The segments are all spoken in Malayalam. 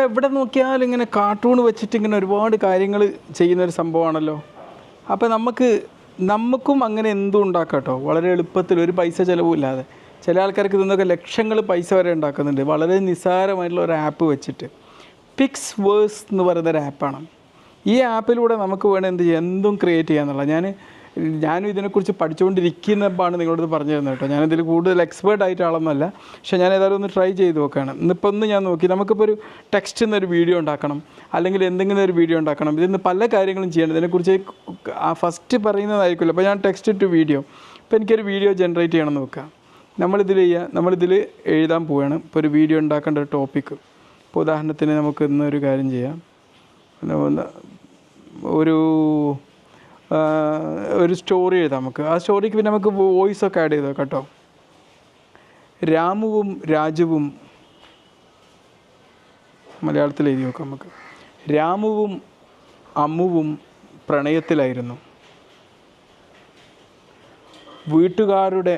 എവിടെ നോക്കിയാലും ഇങ്ങനെ കാർട്ടൂൺ വെച്ചിട്ട് ഇങ്ങനെ ഒരുപാട് കാര്യങ്ങൾ ചെയ്യുന്നൊരു സംഭവമാണല്ലോ. അപ്പോൾ നമുക്കും അങ്ങനെ എന്തും ഉണ്ടാക്കാം കേട്ടോ, വളരെ എളുപ്പത്തിൽ, ഒരു പൈസ ചിലവില്ലാതെ. ചില ആൾക്കാർക്ക് ഇതൊന്നൊക്കെ ലക്ഷങ്ങൾ പൈസ വരെ ഉണ്ടാക്കുന്നുണ്ട് വളരെ നിസ്സാരമായിട്ടുള്ള ഒരു ആപ്പ് വെച്ചിട്ട്. പിക്സ്വേഴ്സ് എന്ന് പറയുന്നൊരു ആപ്പാണ്. ഈ ആപ്പിലൂടെ നമുക്ക് വേണം എന്ത് ചെയ്യാം, എന്തും ക്രിയേറ്റ് ചെയ്യാന്നുള്ള. ഞാനും ഇതിനെക്കുറിച്ച് പഠിച്ചുകൊണ്ടിരിക്കുന്നതാണ് നിങ്ങളോട് പറഞ്ഞു തരുന്നത് കേട്ടോ. ഞാനിതിൽ കൂടുതൽ എക്സ്പേർട്ട് ആയിട്ട് ആളൊന്നുമല്ല, പക്ഷേ ഞാൻ ഏതായാലും ഒന്ന് ട്രൈ ചെയ്ത് നോക്കുകയാണ്. ഇന്ന് ഞാൻ നോക്കി, നമുക്കിപ്പോൾ ഒരു ടെക്സ്റ്റ് എന്നൊരു വീഡിയോ ഉണ്ടാക്കണം, അല്ലെങ്കിൽ എന്തെങ്കിലും ഒരു വീഡിയോ ഉണ്ടാക്കണം. ഇതിന്ന് പല കാര്യങ്ങളും ചെയ്യണം. ഇതിനെക്കുറിച്ച് ഫസ്റ്റ് പറയുന്നതായിരിക്കുമല്ലോ. അപ്പോൾ ഞാൻ ടെക്സ്റ്റ് ടു വീഡിയോ, ഇപ്പോൾ എനിക്കൊരു വീഡിയോ ജനറേറ്റ് ചെയ്യണം നോക്കുക. നമ്മളിതിൽ എഴുതാൻ പോവുകയാണ്. ഇപ്പോൾ ഒരു വീഡിയോ ഉണ്ടാക്കേണ്ട ഒരു ടോപ്പിക്ക്. ഇപ്പോൾ ഉദാഹരണത്തിന് നമുക്ക് ഇന്നൊരു കാര്യം ചെയ്യാം. ഒരു സ്റ്റോറി എഴുതാം നമുക്ക്. ആ സ്റ്റോറിക്ക് പിന്നെ നമുക്ക് വോയിസൊക്കെ ആഡ് ചെയ്തോ കേട്ടോ. രാമുവും രാജുവും, മലയാളത്തിൽ എഴുതി നോക്കാം നമുക്ക്. രാമുവും അമ്മുവും പ്രണയത്തിലായിരുന്നു. വീട്ടുകാരുടെ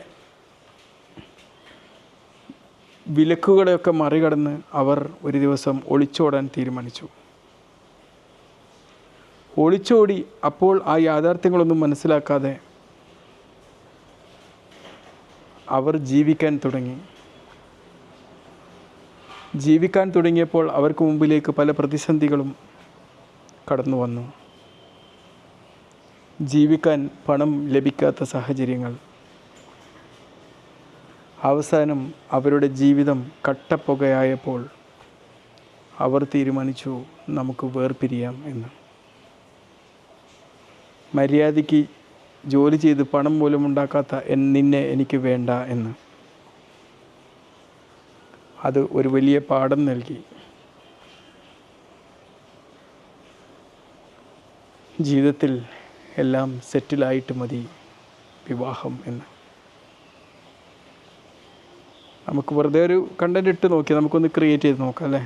വിലക്കുകളെയൊക്കെ മറികടന്ന് അവർ ഒരു ദിവസം ഒളിച്ചോടാൻ തീരുമാനിച്ചു. ഒളിച്ചോടി. അപ്പോൾ ആ യാഥാർത്ഥ്യങ്ങളൊന്നും മനസ്സിലാക്കാതെ അവർ ജീവിക്കാൻ തുടങ്ങിയപ്പോൾ അവർക്ക് മുമ്പിലേക്ക് പല പ്രതിസന്ധികളും കടന്നു വന്നു. ജീവിക്കാൻ പണം ലഭിക്കാത്ത സാഹചര്യങ്ങൾ. അവസാനം അവരുടെ ജീവിതം കട്ടപ്പുകയായപ്പോൾ അവർ തീരുമാനിച്ചു, നമുക്ക് വേർപിരിയാം എന്ന്. മര്യാദയ്ക്ക് ജോലി ചെയ്ത് പണം പോലും ഉണ്ടാക്കാത്ത നിന്നെ എനിക്ക് വേണ്ട എന്ന്. അത് ഒരു വലിയ പാഠം നൽകി. ജീവിതത്തിൽ എല്ലാം സെറ്റിലായിട്ട് മതി വിവാഹം എന്ന്. നമുക്ക് വെറുതെ ഒരു കണ്ടൻറ് ഇട്ട് നോക്കി നമുക്കൊന്ന് ക്രിയേറ്റ് ചെയ്ത് നോക്കാം അല്ലേ.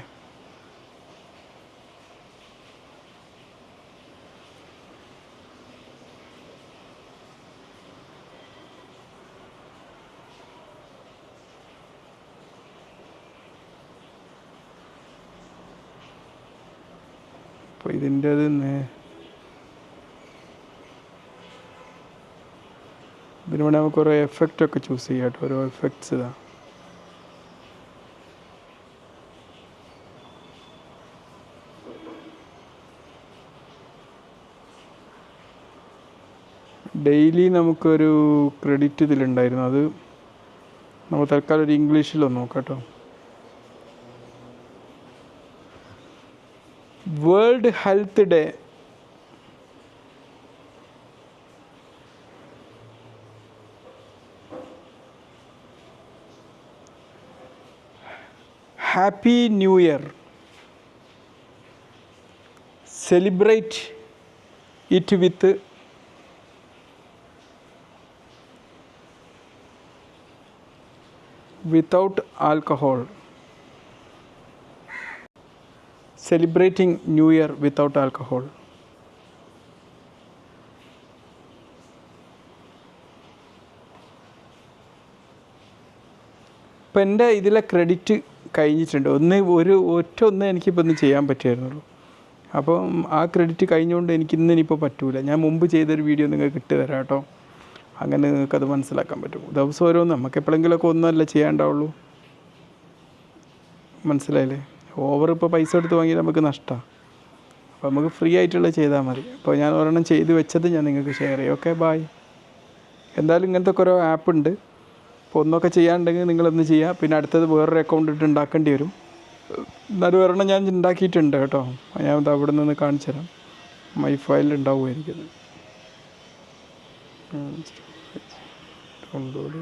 അപ്പോൾ ഇതിൻ്റെ ഇതിന് വേണ്ടി നമുക്ക് ഓരോ എഫക്റ്റൊക്കെ ചൂസ് ചെയ്യാം കേട്ടോ. ഓരോ എഫക്ട്സ് ഇതാ. ഡെയിലി നമുക്കൊരു ക്രെഡിറ്റ് ഇതിലുണ്ടായിരുന്നു. അത് നമ്മൾ തൽക്കാലം ഒരു ഇംഗ്ലീഷിലൊന്ന് നോക്കാം കേട്ടോ. World health day happy new year. Celebrate it without alcohol. Celebrating New Year without alcohol. ഇപ്പം എൻ്റെ ഇതിലെ ക്രെഡിറ്റ് കഴിഞ്ഞിട്ടുണ്ട്. ഒറ്റ എനിക്കിപ്പോൾ ഇന്ന് ചെയ്യാൻ പറ്റുമായിരുന്നുള്ളൂ. അപ്പം ആ ക്രെഡിറ്റ് കഴിഞ്ഞുകൊണ്ട് ഇനിയിപ്പോൾ പറ്റൂല. ഞാൻ മുമ്പ് ചെയ്തൊരു വീഡിയോ നിങ്ങൾക്ക് ഇട്ട് തരാം കേട്ടോ. അങ്ങനെ നിങ്ങൾക്കത് മനസ്സിലാക്കാൻ പറ്റും. ദിവസം ഓരോന്ന് നമുക്ക് എപ്പോഴെങ്കിലുമൊക്കെ ഒന്നുമല്ല ചെയ്യാണ്ടാവുള്ളൂ. മനസ്സിലായില്ലേ? ഇപ്പോൾ പൈസ എടുത്ത് വാങ്ങി നമുക്ക് നഷ്ടമാണ്. അപ്പോൾ നമുക്ക് ഫ്രീ ആയിട്ടുള്ള ചെയ്താൽ മതി. അപ്പോൾ ഞാൻ ഒരെണ്ണം ചെയ്ത് വെച്ചത് ഞാൻ നിങ്ങൾക്ക് ഷെയർ ചെയ്യാം. Okay, bye. എന്തായാലും ഇങ്ങനത്തെ ഓരോ ആപ്പ് ഉണ്ട്. അപ്പോൾ ഒന്നൊക്കെ ചെയ്യാനുണ്ടെങ്കിൽ നിങ്ങളൊന്ന് ചെയ്യുക. പിന്നെ അടുത്തത് വേറൊരു അക്കൗണ്ട് ഇട്ട് ഉണ്ടാക്കേണ്ടി വരും. എന്നാലും ഒരെണ്ണം ഞാൻ ഉണ്ടാക്കിയിട്ടുണ്ട് കേട്ടോ. ഞാൻ അവിടെ നിന്ന് കാണിച്ചു തരാം. മൈ ഫയലിൽ ഉണ്ടാവുമായിരിക്കും. ഡൗൺലോഡ്